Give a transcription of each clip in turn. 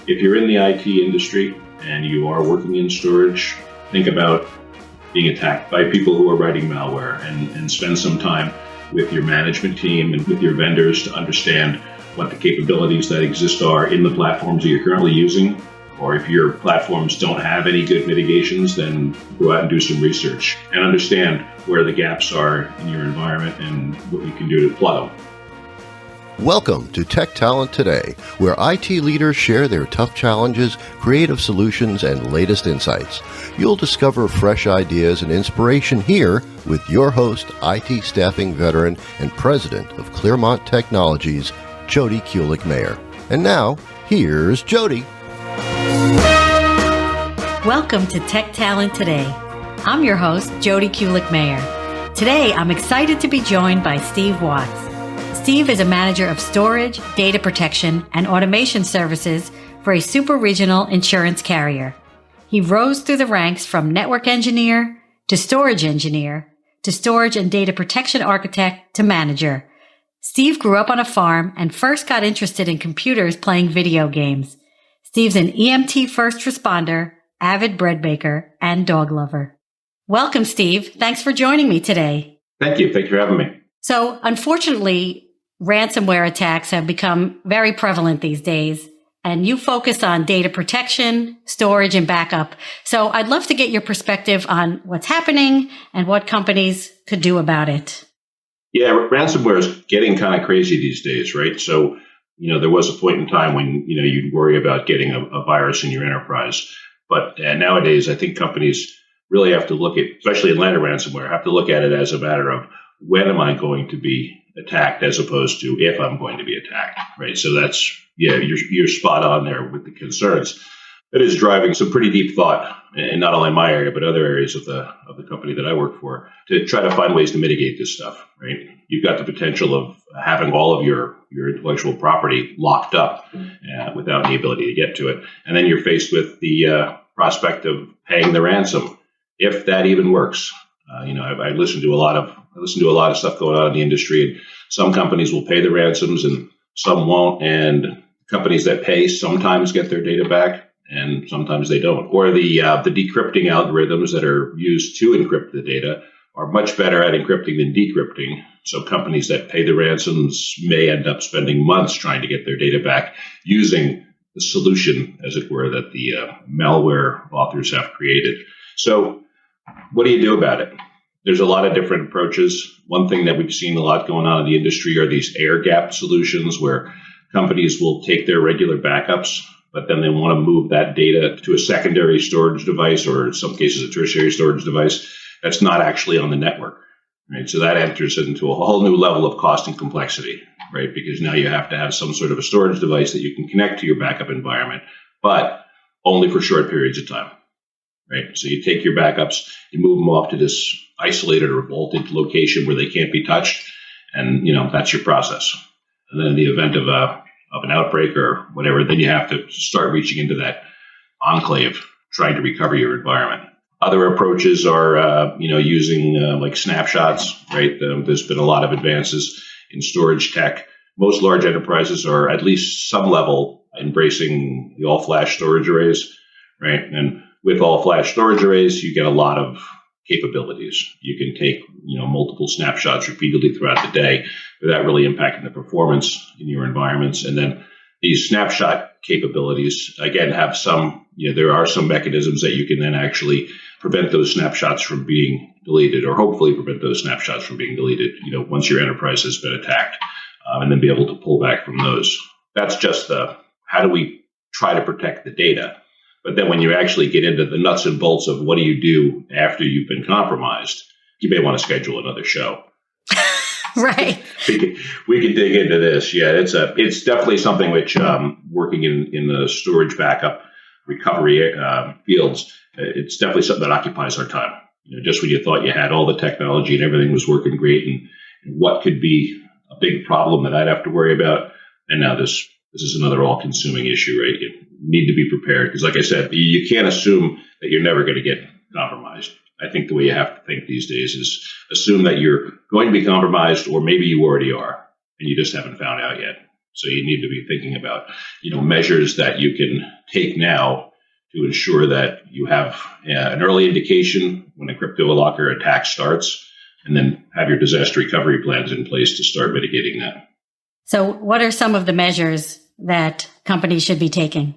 If you're in the IT industry and you are working in storage, think about being attacked by people who are writing malware and spend some time with your management team and with your vendors to understand what the capabilities that exist are in the platforms that you're currently using. Or if your platforms don't have any good mitigations, then go out and do some research and understand where the gaps are in your environment and what you can do to plug them. Welcome to Tech Talent Today, where IT leaders share their tough challenges, creative solutions, and latest insights. You'll discover fresh ideas and inspiration here with your host, IT staffing veteran and president of Claremont Technologies, Jody Kulik-Mayer. And now, here's Jody. Welcome to Tech Talent Today. I'm your host, Jody Kulik-Mayer. Today, I'm excited to be joined by Steve Watts. Steve is a manager of storage, data protection, and automation services for a super regional insurance carrier. He rose through the ranks from network engineer to storage engineer to storage and data protection architect to manager. Steve grew up on a farm and first got interested in computers playing video games. Steve's an EMT first responder, avid bread baker, and dog lover. Welcome, Steve. Thanks for joining me today. Thank you. Thank you for having me. So, unfortunately, ransomware attacks have become very prevalent these days, and you focus on data protection, storage, and backup. So I'd love to get your perspective on what's happening and what companies could do about it. Yeah, ransomware is getting kind of crazy these days, right? So, there was a point in time when, you'd worry about getting a virus in your enterprise. But nowadays, I think companies really have to look at, especially in land of ransomware, have to look at it as a matter of when am I going to be attacked as opposed to if I'm going to be attacked, right? So that's, you're spot on there with the concerns. It is driving some pretty deep thought, and not only my area, but other areas of the company that I work for, to try to find ways to mitigate this stuff, right? You've got the potential of having all of your intellectual property locked up without the ability to get to it. And then you're faced with the prospect of paying the ransom, if that even works. I listen to a lot of stuff going on in the industry, and some companies will pay the ransoms and some won't. And companies that pay sometimes get their data back and sometimes they don't. Or the decrypting algorithms that are used to encrypt the data are much better at encrypting than decrypting. So companies that pay the ransoms may end up spending months trying to get their data back using the solution, as it were, that the malware authors have created. So what do you do about it? There's a lot of different approaches. One thing that we've seen a lot going on in the industry are these air gap solutions where companies will take their regular backups, but then they want to move that data to a secondary storage device, or in some cases a tertiary storage device that's not actually on the network, right? So that enters into a whole new level of cost and complexity, right? Because now you have to have some sort of a storage device that you can connect to your backup environment, but only for short periods of time. Right. So you take your backups, you move them off to this isolated or vaulted location where they can't be touched, and that's your process. And then in the event of an outbreak or whatever, then you have to start reaching into that enclave, trying to recover your environment. Other approaches are using like snapshots. Right. There's been a lot of advances in storage tech. Most large enterprises are at least some level embracing the all-flash storage arrays. Right. And with all-flash storage arrays, you get a lot of capabilities. You can take, multiple snapshots repeatedly throughout the day without really impacting the performance in your environments. And then these snapshot capabilities, again, have some, there are some mechanisms that you can then actually prevent those snapshots from being deleted, or hopefully prevent those snapshots from being deleted, once your enterprise has been attacked, and then be able to pull back from those. That's just how do we try to protect the data? But then when you actually get into the nuts and bolts of what do you do after you've been compromised, you may want to schedule another show. Right. We can dig into this. Yeah, it's definitely something which working in the storage backup recovery fields, it's definitely something that occupies our time. Just when you thought you had all the technology and everything was working great, and what could be a big problem that I'd have to worry about, and now this is another all-consuming issue, right? You need to be prepared because, like I said, you can't assume that you're never going to get compromised. I think the way you have to think these days is assume that you're going to be compromised, or maybe you already are, and you just haven't found out yet. So you need to be thinking about, measures that you can take now to ensure that you have an early indication when a crypto locker attack starts, and then have your disaster recovery plans in place to start mitigating that. So what are some of the measures that companies should be taking?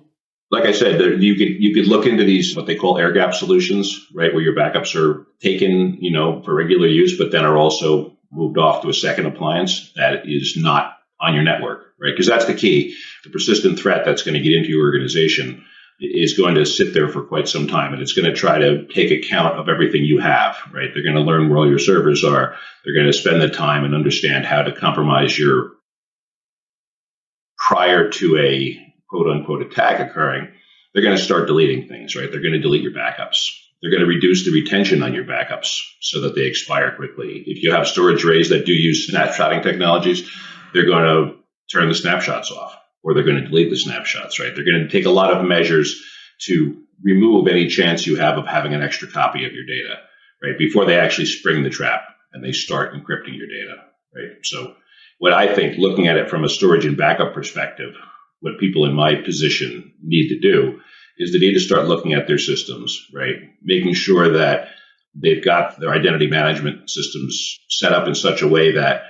Like I said, you could look into these, what they call air gap solutions, right, where your backups are taken, for regular use, but then are also moved off to a second appliance that is not on your network, right? Because that's the key. The persistent threat that's going to get into your organization is going to sit there for quite some time, and it's going to try to take account of everything you have, right? They're going to learn where all your servers are. They're going to spend the time and understand how to compromise your prior to a quote unquote attack occurring. They're going to start deleting things, right? They're going to delete your backups. They're going to reduce the retention on your backups so that they expire quickly. If you have storage arrays that do use snapshotting technologies, they're going to turn the snapshots off, or they're going to delete the snapshots, right? They're going to take a lot of measures to remove any chance you have of having an extra copy of your data, right? Before they actually spring the trap and they start encrypting your data, right? So what I think, looking at it from a storage and backup perspective, what people in my position need to do is they need to start looking at their systems, right? Making sure that they've got their identity management systems set up in such a way that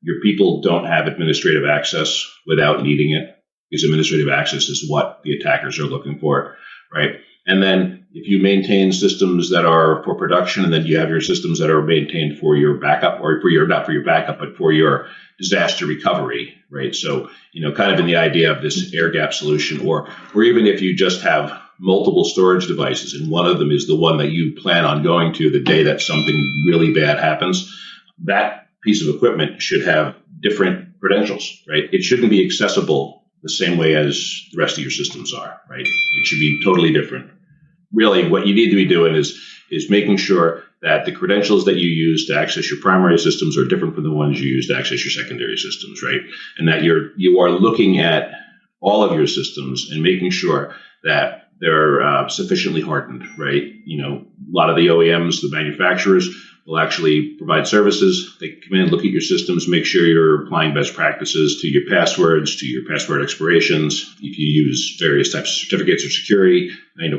your people don't have administrative access without needing it, because administrative access is what the attackers are looking for, right? And then if you maintain systems that are for production, and then you have your systems that are maintained for your backup, or for your, not for your backup, but for your disaster recovery, right? So, kind of in the idea of this air gap solution, or even if you just have multiple storage devices and one of them is the one that you plan on going to the day that something really bad happens, that piece of equipment should have different credentials, right? It shouldn't be accessible the same way as the rest of your systems are, right? It should be totally different. Really, what you need to be doing is making sure that the credentials that you use to access your primary systems are different from the ones you use to access your secondary systems, right? And that you are looking at all of your systems and making sure that they're sufficiently hardened, right? A lot of the OEMs, the manufacturers, will actually provide services. They come in and look at your systems, make sure you're applying best practices to your passwords, to your password expirations. If you use various types of certificates or security,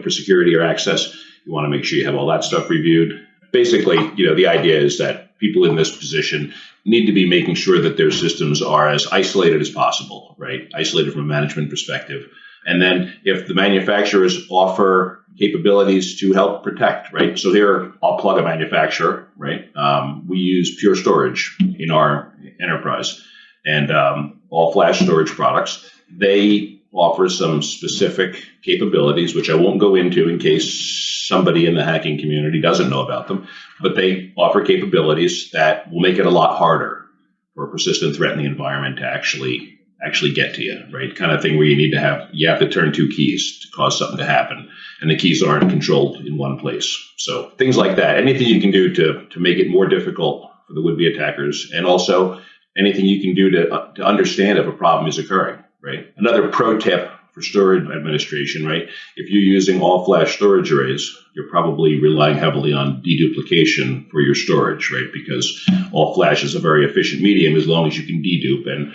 for security or access, you want to make sure you have all that stuff reviewed. Basically, the idea is that people in this position need to be making sure that their systems are as isolated as possible, right? Isolated from a management perspective. And then if the manufacturers offer capabilities to help protect, right? So here, I'll plug a manufacturer, right? We use Pure Storage in our enterprise, and all flash storage products. They offer some specific capabilities, which I won't go into in case somebody in the hacking community doesn't know about them, but they offer capabilities that will make it a lot harder for a persistent threat in the environment to actually get to you, right? Kind of thing where you have to turn two keys to cause something to happen, and the keys aren't controlled in one place. So things like that, anything you can do to make it more difficult for the would-be attackers, and also anything you can do to understand if a problem is occurring, right? Another pro tip for storage administration, right? If you're using all flash storage arrays, you're probably relying heavily on deduplication for your storage, right? Because all flash is a very efficient medium as long as you can dedupe, and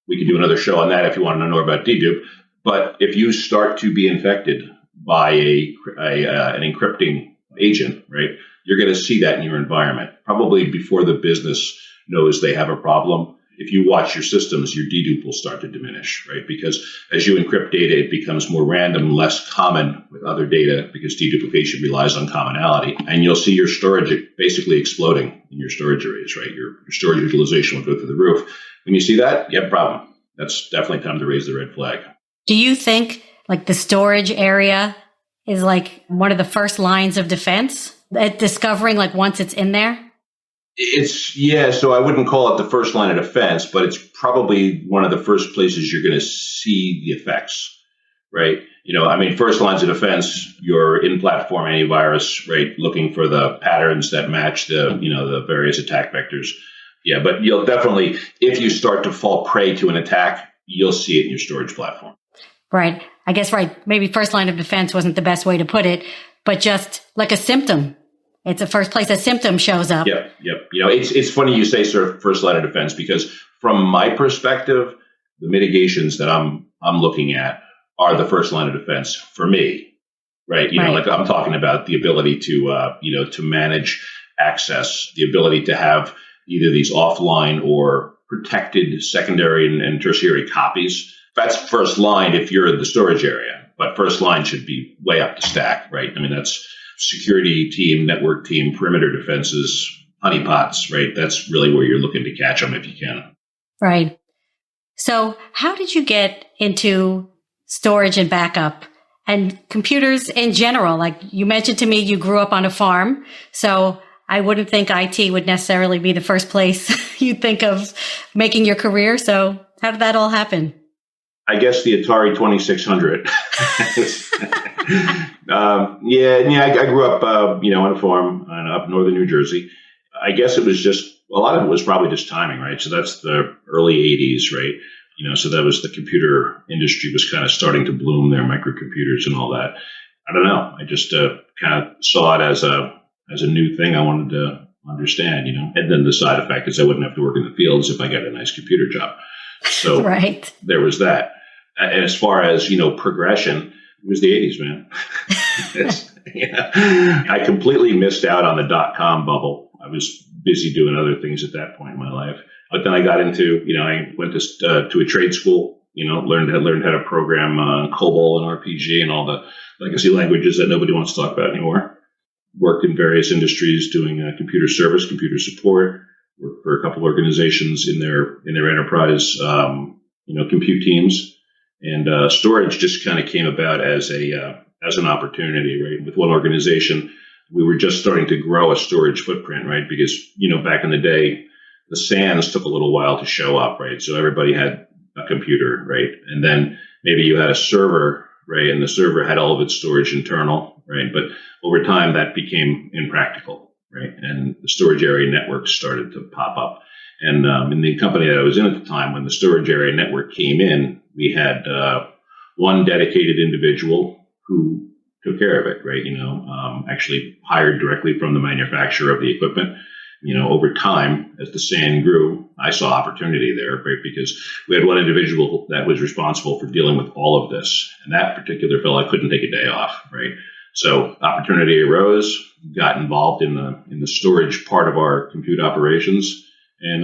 we can do another show on that if you want to know more about dedupe. But if you start to be infected by an encrypting agent, right, you're going to see that in your environment, probably before the business knows they have a problem. If you watch your systems, your dedupe will start to diminish, right? Because as you encrypt data, it becomes more random, less common with other data, because deduplication relies on commonality. And you'll see your storage basically exploding in your storage arrays, right? Your storage utilization will go through the roof. When you see that, you have a problem. That's definitely time to raise the red flag. Do you think the storage area is one of the first lines of defense at discovering once it's in there? So I wouldn't call it the first line of defense, but it's probably one of the first places you're going to see the effects, right? First lines of defense, your in-platform antivirus, right? Looking for the patterns that match the various attack vectors. Yeah, but you'll definitely, if you start to fall prey to an attack, you'll see it in your storage platform. Right. I guess, right. Maybe first line of defense wasn't the best way to put it, but just like a symptom. It's the first place a symptom shows up. Yep. It's funny you say sort of first line of defense, because from my perspective, the mitigations that I'm looking at are the first line of defense for me, right? You know, like I'm talking about the ability to, to manage access, the ability to have either these offline or protected secondary and tertiary copies. That's first line if you're in the storage area, but first line should be way up the stack, right? I mean, that's security team, network team, perimeter defenses, honeypots, right? That's really where you're looking to catch them if you can. Right. So how did you get into storage and backup and computers in general? Like you mentioned to me, you grew up on a farm. So I wouldn't think IT would necessarily be the first place you'd think of making your career. So how did that all happen? I guess the Atari 2600. I grew up, on a farm up northern New Jersey. I guess it was just, a lot of it was probably just timing, right? So that's the early 80s, right? So that was the computer industry was kind of starting to bloom there, microcomputers and all that. I don't know. I just kind of saw it as a new thing I wanted to understand, And then the side effect is I wouldn't have to work in the fields if I got a nice computer job. So right. There was that. And as far as, progression, it was the 80s, man. I completely missed out on the dot-com bubble. I was busy doing other things at that point in my life. But then I got into, I went to a trade school, learned how to program COBOL and RPG and all the legacy languages that nobody wants to talk about anymore. Worked in various industries doing computer service, computer support. Worked for a couple organizations in their enterprise, compute teams. And storage just kind of came about as an opportunity, right? With one organization, we were just starting to grow a storage footprint, right? Because, back in the day, the SANs took a little while to show up, right? So everybody had a computer, right? And then maybe you had a server, right? And the server had all of its storage internal, right? But over time, that became impractical, right? And the storage area networks started to pop up. And in the company that I was in at the time, when the storage area network came in, we had one dedicated individual who took care of it, right? Actually hired directly from the manufacturer of the equipment. Over time, as the SAN grew, I saw opportunity there, right? Because we had one individual that was responsible for dealing with all of this. And that particular fellow couldn't take a day off, right? So opportunity arose, got involved in the storage part of our compute operations and,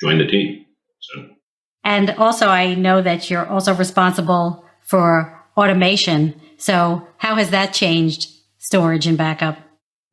joined the team. So. And also, I know that you're also responsible for automation. So how has that changed storage and backup?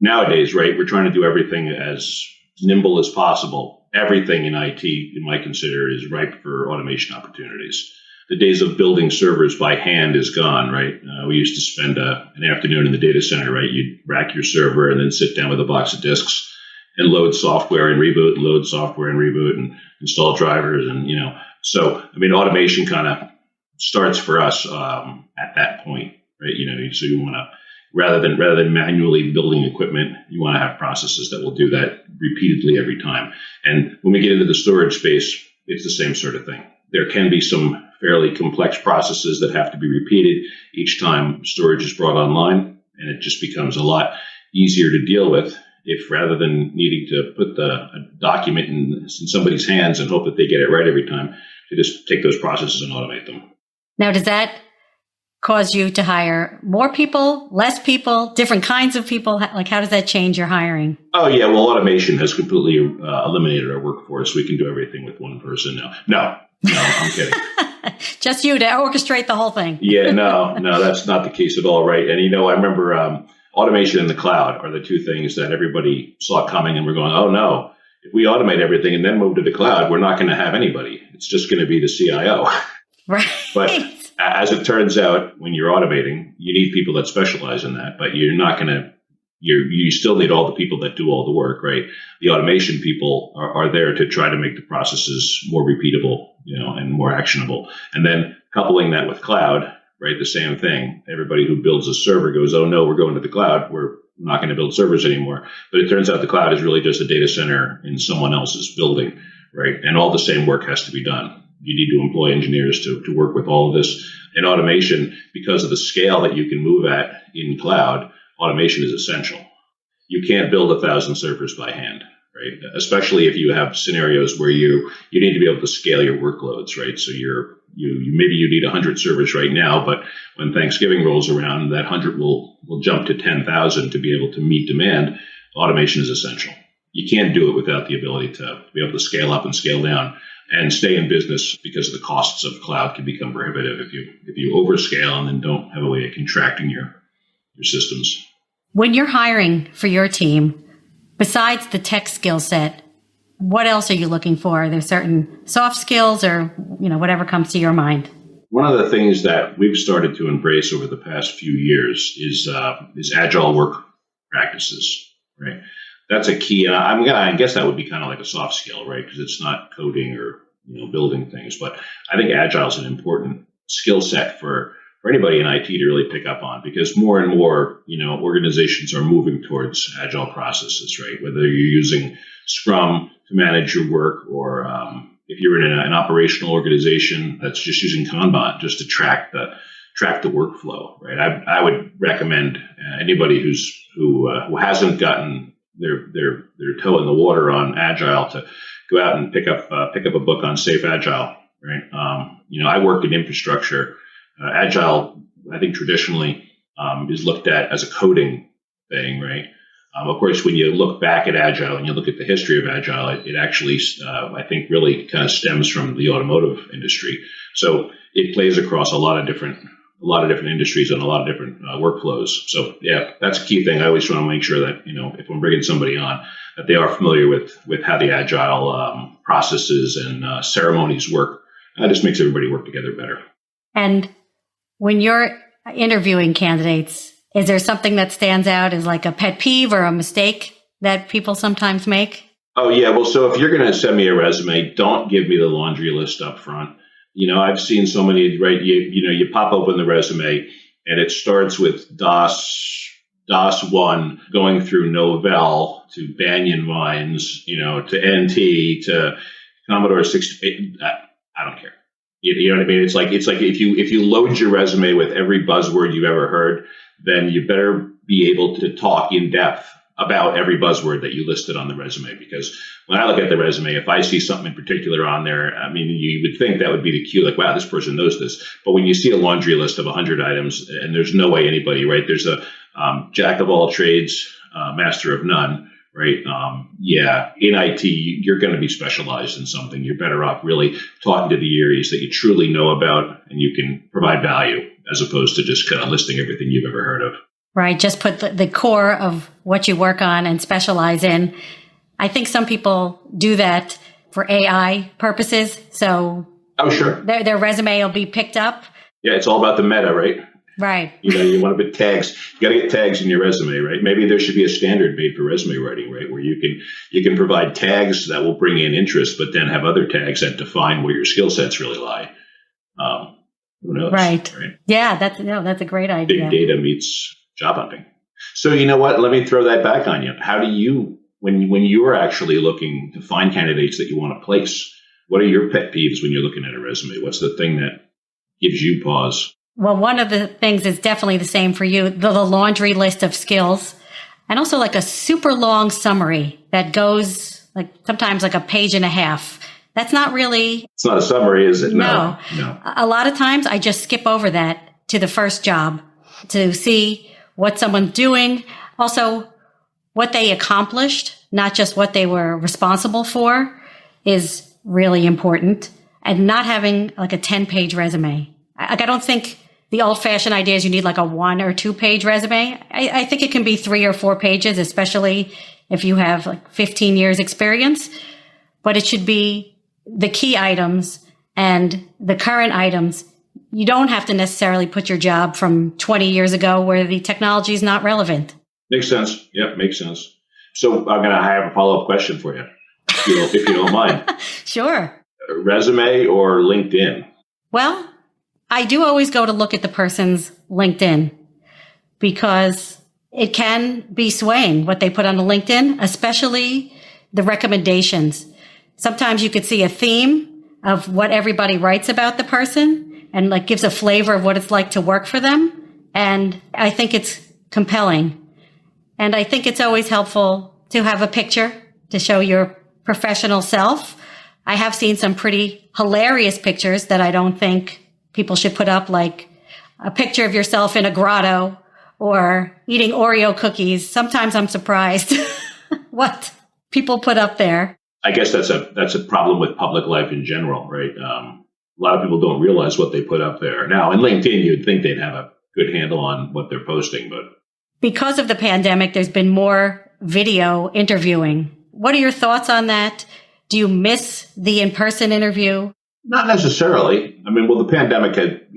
Nowadays, right, we're trying to do everything as nimble as possible. Everything in IT, you might consider, is ripe for automation opportunities. The days of building servers by hand is gone, right? We used to spend an afternoon in the data center, right? You'd rack your server and then sit down with a box of disks and load software and reboot, and install drivers. And, so, automation kind of starts for us at that point, right? So you want to, rather than manually building equipment, you want to have processes that will do that repeatedly every time. And when we get into the storage space, it's the same sort of thing. There can be some fairly complex processes that have to be repeated each time storage is brought online, and it just becomes a lot easier to deal with if rather than needing to put a document in somebody's hands and hope that they get it right every time, to just take those processes and automate them. Now, does that cause you to hire more people, less people, different kinds of people? Like, how does that change your hiring? Oh, yeah. Well, automation has completely eliminated our workforce. We can do everything with one person now. No, I'm kidding. Just you to orchestrate the whole thing. Yeah, no, that's not the case at all, right? And, I remember automation and the cloud are the two things that everybody saw coming, and we're going, oh, no. If we automate everything and then move to the cloud, we're not going to have anybody. It's just going to be the CIO. Right. But as it turns out, when you're automating, you need people that specialize in that, but you're not going to, you still need all the people that do all the work, right? The automation people are there to try to make the processes more repeatable, and more actionable. And then coupling that with cloud, right? The same thing. Everybody who builds a server goes, oh no, we're going to the cloud. We're not going to build servers anymore. But it turns out the cloud is really just a data center in someone else's building, right? And all the same work has to be done. You need to employ engineers to work with all of this. And automation, because of the scale that you can move at in cloud, automation is essential. You can't build 1,000 servers by hand, right? Especially if you have scenarios where you need to be able to scale your workloads, right? So maybe you need 100 servers right now, but when Thanksgiving rolls around, that 100 will jump to 10,000 to be able to meet demand. Automation is essential. You can't do it without the ability to be able to scale up and scale down and stay in business, because the costs of cloud can become prohibitive if you overscale and then don't have a way of contracting your systems. When you're hiring for your team, besides the tech skill set, what else are you looking for? Are there certain soft skills or, whatever comes to your mind? One of the things that we've started to embrace over the past few years is agile work practices, right? That's a key. And I guess that would be kind of like a soft skill, right? Because it's not coding or, building things. But I think agile is an important skill set for anybody in IT to really pick up on, because more and more, organizations are moving towards agile processes, right? Whether you're using Scrum to manage your work, or if you're in an operational organization that's just using Kanban just to track the workflow, right? I would recommend anybody who hasn't gotten their toe in the water on agile to go out and pick up a book on Safe Agile, right? I work in infrastructure. Agile, I think traditionally is looked at as a coding thing, right? Of course, when you look back at Agile and you look at the history of Agile, it actually, I think, really kind of stems from the automotive industry. So it plays across a lot of different industries and a lot of different workflows. So yeah, that's a key thing. I always want to make sure that, if I'm bringing somebody on, that they are familiar with how the Agile processes and ceremonies work. And that just makes everybody work together better. And when you're interviewing candidates, is there something that stands out as like a pet peeve or a mistake that people sometimes make? Oh, yeah. Well, so if you're going to send me a resume, don't give me the laundry list up front. I've seen so many, right? You pop open the resume and it starts with DOS 1 going through Novell to Banyan Vines, to NT to Commodore 68. I don't care. You know what I mean? It's like if you load your resume with every buzzword you've ever heard, then you better be able to talk in depth about every buzzword that you listed on the resume. Because when I look at the resume, if I see something in particular on there, I mean, you would think that would be the cue, like, wow, this person knows this. But when you see a laundry list of 100 items, and there's no way anybody, right? There's a jack of all trades, master of none. Right. In IT, you're going to be specialized in something. You're better off really talking to the areas that you truly know about and you can provide value, as opposed to just kind of listing everything you've ever heard of. Right. Just put the core of what you work on and specialize in. I think some people do that for AI purposes. So sure. Their resume will be picked up. Yeah. It's all about the meta, right? Right. You want to put tags. You got to get tags in your resume, right? Maybe there should be a standard made for resume writing, right? Where you can provide tags that will bring in interest, but then have other tags that define where your skill sets really lie. Who knows? Right. Yeah, that's a great idea. Big data meets job hunting. So you know what? Let me throw that back on you. How do you, when you are actually looking to find candidates that you want to place, what are your pet peeves when you're looking at a resume? What's the thing that gives you pause? Well, one of the things is definitely the same for you, the laundry list of skills, and also like a super long summary that goes like sometimes like a page and a half. That's not really... It's not a summary, is it? No. A lot of times I just skip over that to the first job to see what someone's doing, also what they accomplished, not just what they were responsible for, is really important. And not having like a 10-page resume. I don't think the old-fashioned idea is you need like a 1 or 2 page resume. I think it can be 3 or 4 pages, especially if you have like 15 years experience. But it should be the key items and the current items. You don't have to necessarily put your job from 20 years ago where the technology is not relevant. Makes sense. Yeah, makes sense. So I have a follow-up question for you, if you don't mind. Sure. Resume or LinkedIn? Well, I do always go to look at the person's LinkedIn because it can be swaying what they put on the LinkedIn, especially the recommendations. Sometimes you could see a theme of what everybody writes about the person and like gives a flavor of what it's like to work for them. And I think it's compelling. And I think it's always helpful to have a picture to show your professional self. I have seen some pretty hilarious pictures that I don't think people should put up, like a picture of yourself in a grotto or eating Oreo cookies. Sometimes I'm surprised what people put up there. I guess that's a problem with public life in general, right? A lot of people don't realize what they put up there. Now, in LinkedIn, you'd think they'd have a good handle on what they're posting, but because of the pandemic, there's been more video interviewing. What are your thoughts on that? Do you miss the in-person interview? Not necessarily. I mean, well, the pandemic had,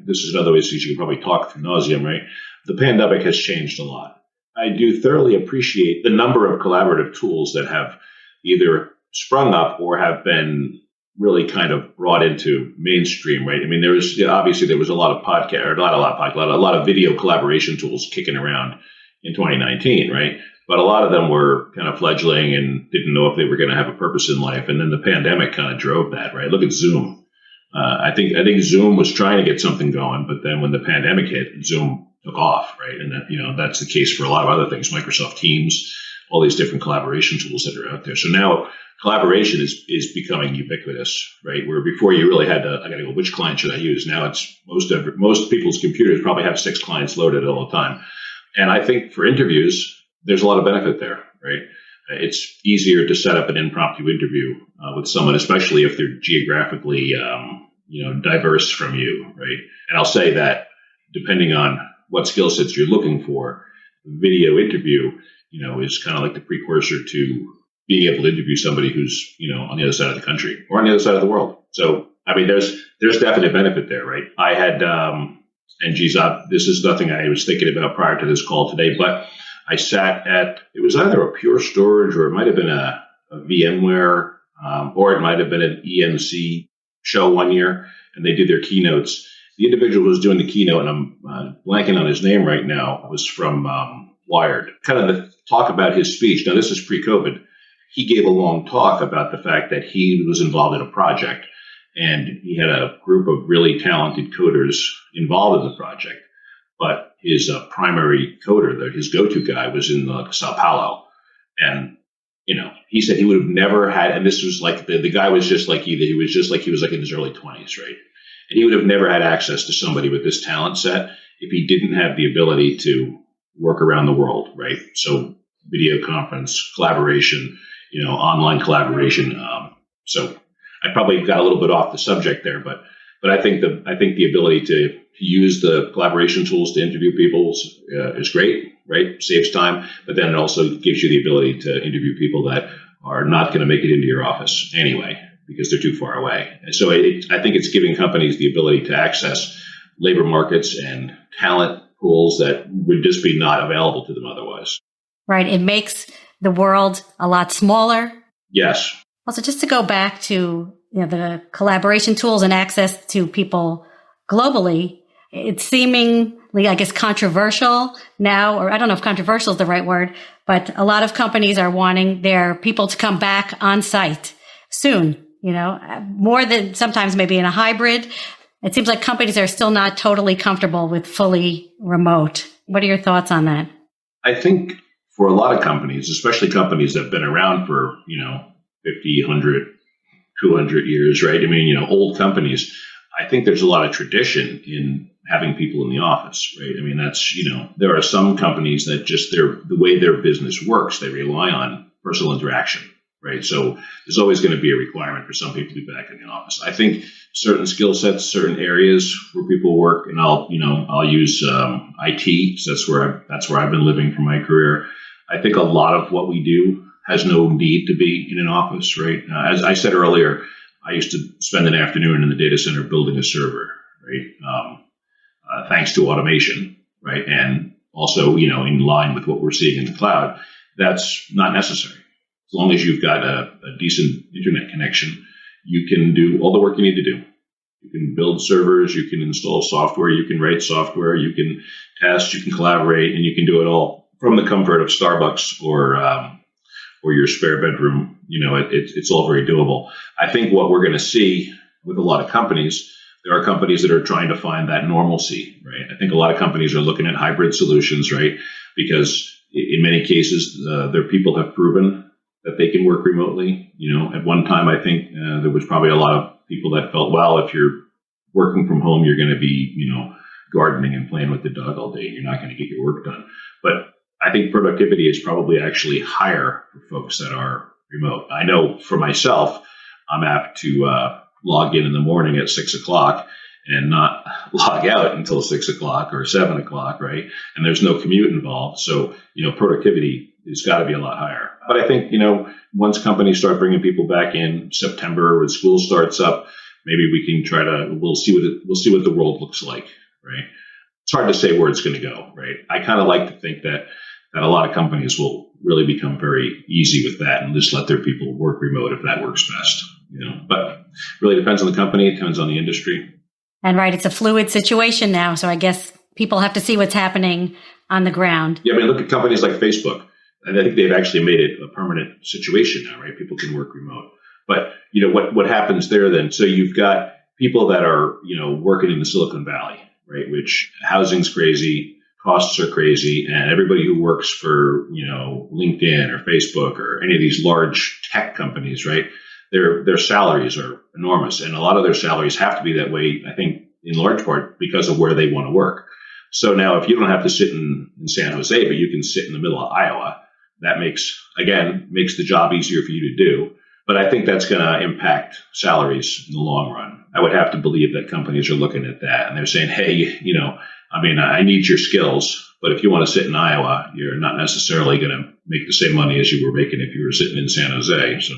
this is another way you could probably talk through nauseam, right? The pandemic has changed a lot. I do thoroughly appreciate the number of collaborative tools that have either sprung up or have been really kind of brought into mainstream, right? I mean, there was a lot of podcast, or not a lot of podcast, a lot of video collaboration tools kicking around in 2019, right? But a lot of them were kind of fledgling and didn't know if they were going to have a purpose in life. And then the pandemic kind of drove that, right? Look at Zoom. I think Zoom was trying to get something going, but then when the pandemic hit, Zoom took off, right? And that, that's the case for a lot of other things, Microsoft Teams, all these different collaboration tools that are out there. So now collaboration is becoming ubiquitous, right? Where before you really had to, I got to go, which client should I use? Now it's most people's computers probably have 6 clients loaded all the time. And I think for interviews, there's a lot of benefit there, right? It's easier to set up an impromptu interview with someone, especially if they're geographically, diverse from you, right? And I'll say that depending on what skill sets you're looking for, video interview, is kind of like the precursor to being able to interview somebody who's, on the other side of the country or on the other side of the world. So, I mean, there's definite benefit there, right? I had, this is nothing I was thinking about prior to this call today, but I sat at, it was either a Pure Storage or it might have been a VMware, or it might have been an EMC show one year, and they did their keynotes. The individual who was doing the keynote, and I'm blanking on his name right now, was from Wired. Kind of the talk about his speech. Now, this is pre-COVID. He gave a long talk about the fact that he was involved in a project, and he had a group of really talented coders involved in the project. But his primary coder, his go-to guy, was in Sao Paulo. And, he said he would have never had, and this was like, the guy was just like he was like in his early 20s, right? And he would have never had access to somebody with this talent set if he didn't have the ability to work around the world, right? So video conference, collaboration, online collaboration. So I probably got a little bit off the subject there, but I think the ability to use the collaboration tools to interview people is great, right? Saves time, but then it also gives you the ability to interview people that are not going to make it into your office anyway, because they're too far away. And so I think it's giving companies the ability to access labor markets and talent pools that would just be not available to them otherwise. Right. It makes the world a lot smaller. Yes. Also, just to go back to the collaboration tools and access to people globally, it's seemingly, I guess, controversial now, or I don't know if controversial is the right word, but a lot of companies are wanting their people to come back on site soon, more than sometimes maybe in a hybrid. It seems like companies are still not totally comfortable with fully remote. What are your thoughts on that? I think for a lot of companies, especially companies that have been around for, 50, 100, 200 years, right? I mean, old companies, I think there's a lot of tradition in having people in the office, right? I mean, that's, there are some companies that just the way their business works, they rely on personal interaction, right? So there's always going to be a requirement for some people to be back in the office. I think certain skill sets, certain areas where people work, and I'll use IT. So that's where I've been living for my career. I think a lot of what we do has no need to be in an office, right? As I said earlier, I used to spend an afternoon in the data center building a server, right? Thanks to automation, right? And also, in line with what we're seeing in the cloud, that's not necessary. As long as you've got a decent internet connection, you can do all the work you need to do. You can build servers, you can install software, you can write software, you can test, you can collaborate, and you can do it all from the comfort of Starbucks or your spare bedroom. It's all very doable. I think what we're going to see with a lot of companies, there are companies that are trying to find that normalcy, right? I think a lot of companies are looking at hybrid solutions, right? Because in many cases, their people have proven that they can work remotely. At one time, I think there was probably a lot of people that felt, well, if you're working from home, you're going to be, gardening and playing with the dog all day. You're not going to get your work done. But I think productivity is probably actually higher for folks that are remote. I know for myself, I'm apt to log in the morning at 6 o'clock and not log out until 6 o'clock or 7 o'clock, right? And there's no commute involved. So, productivity has got to be a lot higher. But I think, once companies start bringing people back in September when school starts up, maybe we can we'll see what the world looks like, right? It's hard to say where it's going to go, right? I kind of like to think that a lot of companies will really become very easy with that and just let their people work remote if that works best, But it really depends on the company. It depends on the industry. And right, it's a fluid situation now. So I guess people have to see what's happening on the ground. Yeah, look at companies like Facebook. And I think they've actually made it a permanent situation now, right? People can work remote. But, what happens there then? So you've got people that are, working in the Silicon Valley, right? Which housing's crazy, costs are crazy, and everybody who works for, LinkedIn or Facebook or any of these large tech companies, right? Their salaries are enormous. And a lot of their salaries have to be that way, I think, in large part because of where they want to work. So now if you don't have to sit in San Jose, but you can sit in the middle of Iowa, that makes the job easier for you to do. But I think that's going to impact salaries in the long run. I would have to believe that companies are looking at that and they're saying, hey, I need your skills, but if you want to sit in Iowa, you're not necessarily going to make the same money as you were making if you were sitting in San Jose. So.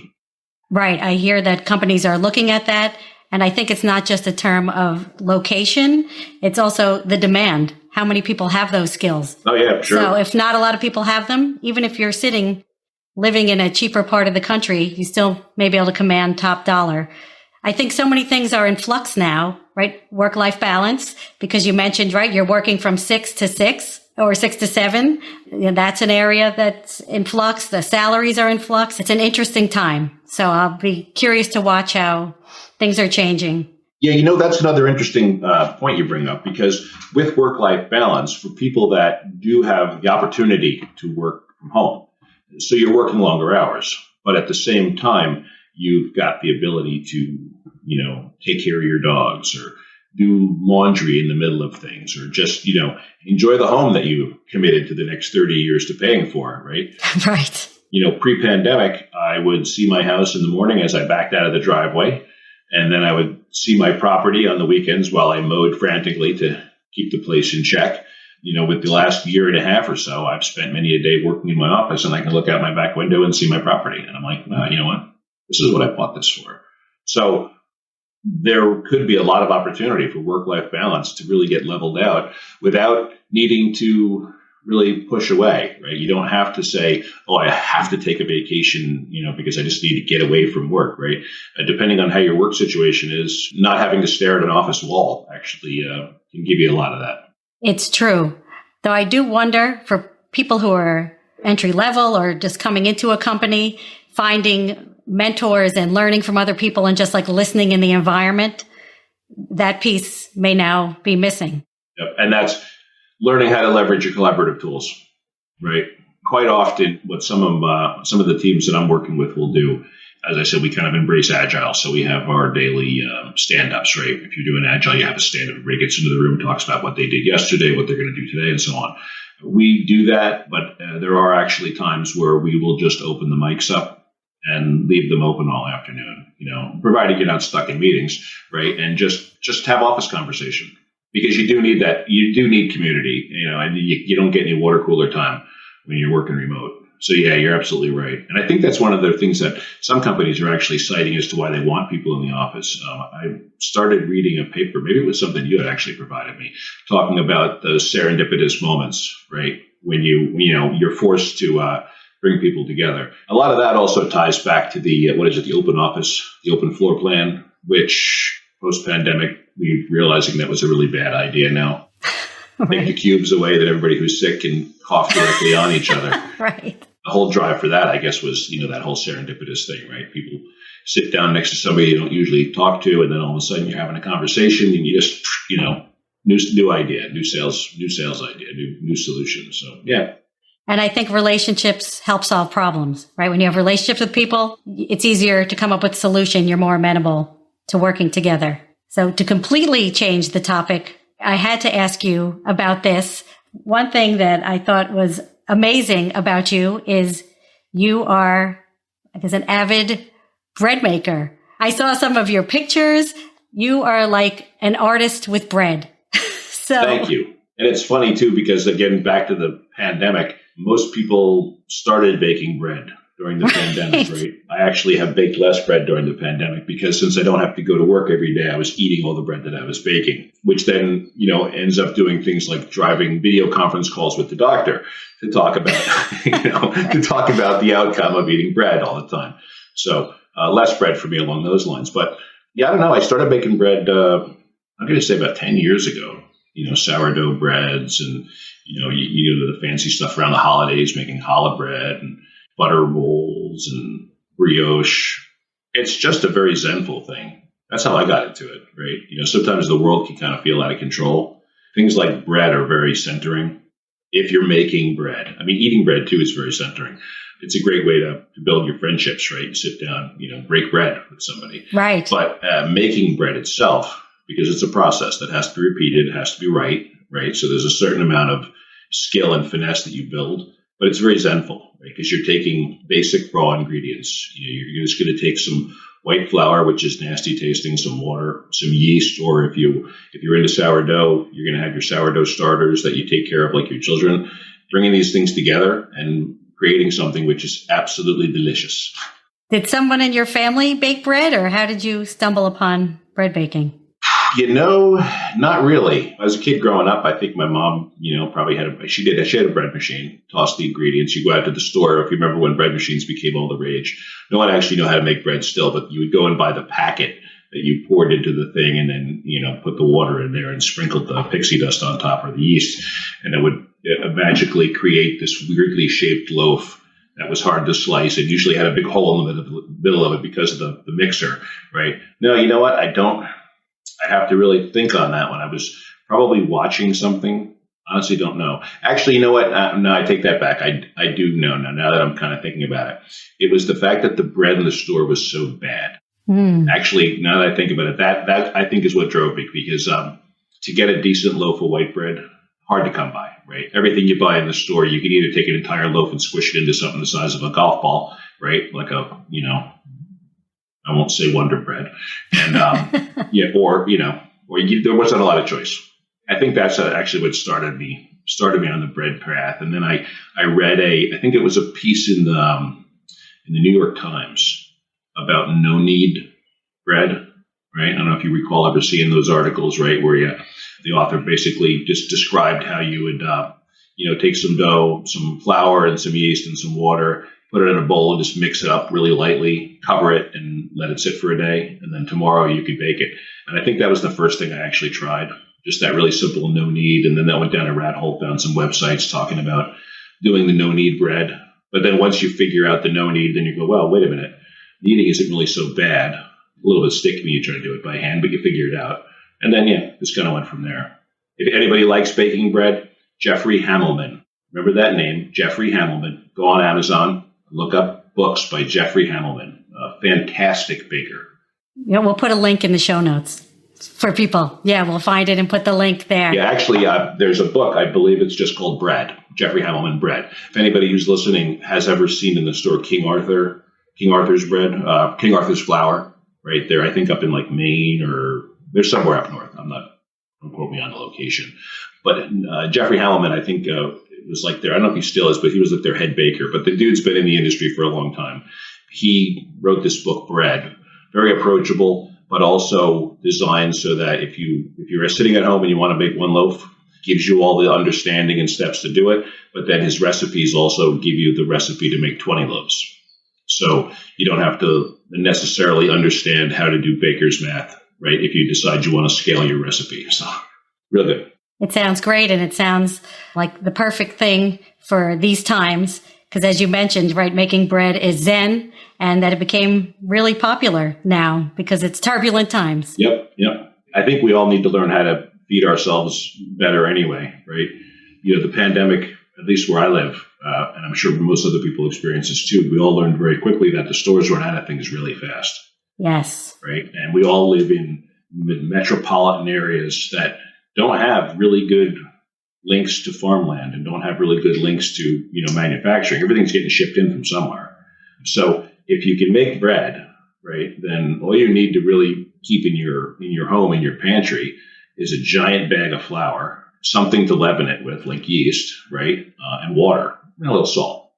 Right. I hear that companies are looking at that. And I think it's not just a term of location. It's also the demand. How many people have those skills? Oh, yeah, sure. So if not a lot of people have them, even if you're living in a cheaper part of the country, you still may be able to command top dollar. I think so many things are in flux now, right? Work-life balance, because you mentioned, right, you're working from 6 to 6 or 6 to 7. That's an area that's in flux. The salaries are in flux. It's an interesting time. So I'll be curious to watch how things are changing. Yeah, that's another interesting point you bring up, because with work-life balance, for people that do have the opportunity to work from home, so you're working longer hours, but at the same time, you've got the ability to, take care of your dogs or do laundry in the middle of things, or just, enjoy the home that you committed to the next 30 years to paying for, right? Right. Pre-pandemic, I would see my house in the morning as I backed out of the driveway, and then I would see my property on the weekends while I mowed frantically to keep the place in check. With the last year and a half or so, I've spent many a day working in my office, and I can look out my back window and see my property. And I'm like, you know what? This is what I bought this for. So there could be a lot of opportunity for work-life balance to really get leveled out without needing to really push away, right? You don't have to say, oh, I have to take a vacation, because I just need to get away from work, right? Depending on how your work situation is, not having to stare at an office wall actually can give you a lot of that. It's true. Though I do wonder, for people who are entry level or just coming into a company, finding mentors and learning from other people and just like listening in the environment, that piece may now be missing. Yep. And that's learning how to leverage your collaborative tools, right? Quite often, what some of the teams that I'm working with will do, as I said, we kind of embrace Agile. So we have our daily stand-ups, right? If you're doing Agile, you have a stand-up. Everybody gets into the room, talks about what they did yesterday, what they're going to do today, and so on. We do that, but there are actually times where we will just open the mics up and leave them open all afternoon, provided you're not stuck in meetings, right? And just have office conversation, because you do need that. You do need community, and you don't get any water cooler time when you're working remote. So yeah, you're absolutely right. And I think that's one of the things that some companies are actually citing as to why they want people in the office. I started reading a paper, maybe it was something you had actually provided me, talking about those serendipitous moments, right? When you're forced to bring people together. A lot of that also ties back to the open office, the open floor plan, which post-pandemic, we're realizing that was a really bad idea now. Right. Take the cubes away, that everybody who's sick can cough directly on each other. Right. The whole drive for that, I guess, was, that whole serendipitous thing, right? People sit down next to somebody you don't usually talk to, and then all of a sudden you're having a conversation, and you just, new idea, new sales idea, new solution. So yeah. And I think relationships help solve problems, right? When you have relationships with people, it's easier to come up with a solution. You're more amenable to working together. So to completely change the topic, I had to ask you about this. One thing that I thought was amazing about you is you are, I guess, an avid bread maker. I saw some of your pictures. You are like an artist with bread. So thank you. And it's funny too, because again, back to the pandemic, most people started baking bread during the pandemic, right? I actually have baked less bread during the pandemic because since I don't have to go to work every day, I was eating all the bread that I was baking, which then, ends up doing things like driving video conference calls with the doctor to talk about, to talk about the outcome of eating bread all the time. So less bread for me along those lines. But yeah, I don't know. I started baking bread, I'm going to say about 10 years ago. Sourdough breads and, you the fancy stuff around the holidays, making challah bread and butter rolls and brioche. It's just a very zenful thing. That's how I got into it, right? Sometimes the world can kind of feel out of control. Things like bread are very centering. If you're making bread, eating bread too is very centering. It's a great way to build your friendships, right? You sit down, break bread with somebody. Right. But making bread itself, because it's a process that has to be repeated, it has to be right? So there's a certain amount of skill and finesse that you build, but it's very zenful, right? Because you're taking basic raw ingredients. You're just going to take some white flour, which is nasty tasting, some water, some yeast, or if you're into sourdough, you're going to have your sourdough starters that you take care of like your children. Bringing these things together and creating something which is absolutely delicious. Did someone in your family bake bread, or how did you stumble upon bread baking? Not really. As a kid growing up, I think my mom, probably she had a bread machine, tossed the ingredients. You go out to the store. If you remember when bread machines became all the rage, no one actually knew how to make bread still, but you would go and buy the packet that you poured into the thing and then, put the water in there and sprinkled the pixie dust on top or the yeast. And it would magically create this weirdly shaped loaf that was hard to slice. It usually had a big hole in the middle of it because of the mixer, right? No, you know what? I have to really think on that one. I was probably watching something. Honestly, don't know. Actually, you know what? No, I take that back. I do know now that I'm kind of thinking about it. It was the fact that the bread in the store was so bad. Actually, now that I think about it, that I think is what drove me, because to get a decent loaf of white bread, hard to come by, right? Everything you buy in the store, you can either take an entire loaf and squish it into something the size of a golf ball, right? Like I won't say Wonder Bread, and there wasn't a lot of choice. I think that's actually what started me on the bread path. And then I read I think it was a piece in the New York Times about no knead bread, right? I don't know if you recall ever seeing those articles, right, where the author basically just described how you would take some dough, some flour, and some yeast and some water. Put it in a bowl and just mix it up really lightly, cover it, and let it sit for a day. And then tomorrow you could bake it. And I think that was the first thing I actually tried, just that really simple no knead. And then that went down a rat hole, found some websites talking about doing the no knead bread. But then once you figure out the no knead, then you go, well, wait a minute. Kneading isn't really so bad. A little bit sticky when you try to do it by hand, but you figure it out. And then, just kind of went from there. If anybody likes baking bread, Jeffrey Hamelman. Remember that name, Jeffrey Hamelman. Go on Amazon. Look up books by Jeffrey Hamelman, a fantastic baker. Yeah, we'll put a link in the show notes for people. Yeah, we'll find it and put the link there. Yeah, actually, there's a book, I believe it's just called Bread, Jeffrey Hamelman Bread. If anybody who's listening has ever seen in the store King Arthur's bread, King Arthur's flour, right there, I think up in like Maine or there's somewhere up north. Don't quote me on the location. But Jeffrey Hamelman, I think, was like I don't know if he still is, but he was like their head baker. But the dude's been in the industry for a long time. He wrote this book, Bread, very approachable, but also designed so that if you're sitting at home and you want to make one loaf, gives you all the understanding and steps to do it. But then his recipes also give you the recipe to make 20 loaves. So you don't have to necessarily understand how to do baker's math, right? If you decide you want to scale your recipe. So real good. It sounds great, and it sounds like the perfect thing for these times, because as you mentioned, right, making bread is zen, and that it became really popular now because it's turbulent times. Yep. I think we all need to learn how to feed ourselves better anyway, right? The pandemic, at least where I live, and I'm sure most other people experience this too, we all learned very quickly that the stores run out of things really fast. Yes. Right. And we all live in metropolitan areas that don't have really good links to farmland and don't have really good links to, manufacturing. Everything's getting shipped in from somewhere. So if you can make bread, right, then all you need to really keep in your home, in your pantry, is a giant bag of flour, something to leaven it with, like yeast, right, and water, and a little salt.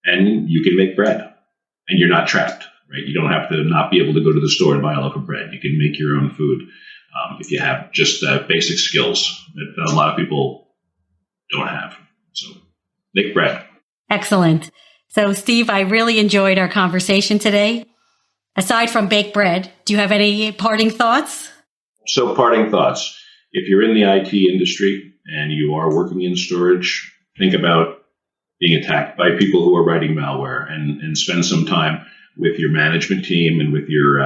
And you can make bread, and you're not trapped, right? You don't have to not be able to go to the store and buy a loaf of bread. You can make your own food if you have just basic skills that a lot of people don't have. So make bread. Excellent. So, Steve, I really enjoyed our conversation today. Aside from baked bread, do you have any parting thoughts? So, parting thoughts. If you're in the IT industry and you are working in storage, think about being attacked by people who are writing malware, and spend some time with your management team and with your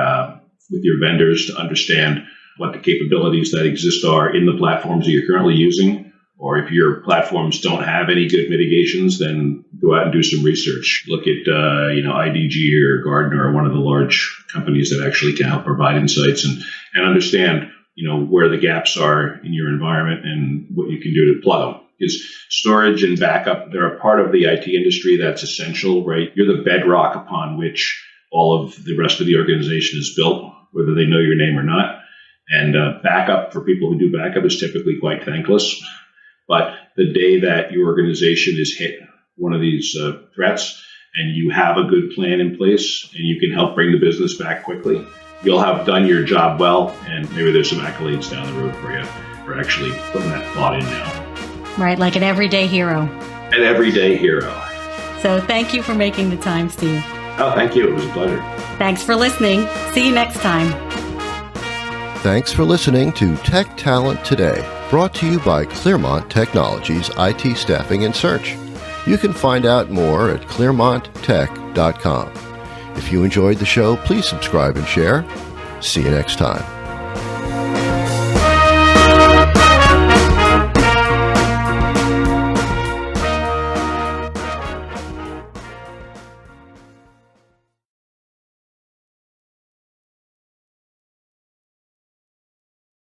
vendors to understand what the capabilities that exist are in the platforms that you're currently using. Or if your platforms don't have any good mitigations, then go out and do some research. Look at IDG or Gartner or one of the large companies that actually can help provide insights and understand where the gaps are in your environment and what you can do to plug them. Because storage and backup, they're a part of the IT industry that's essential, right? You're the bedrock upon which all of the rest of the organization is built, whether they know your name or not. And backup, for people who do backup, is typically quite thankless. But the day that your organization is hit one of these threats and you have a good plan in place and you can help bring the business back quickly, you'll have done your job well, and maybe there's some accolades down the road for you for actually putting that thought in now. Right, like an everyday hero. An everyday hero. So thank you for making the time, Steve. Oh, thank you. It was a pleasure. Thanks for listening. See you next time. Thanks for listening to Tech Talent Today, brought to you by Clearmont Technologies IT Staffing and Search. You can find out more at clearmonttech.com. If you enjoyed the show, please subscribe and share. See you next time.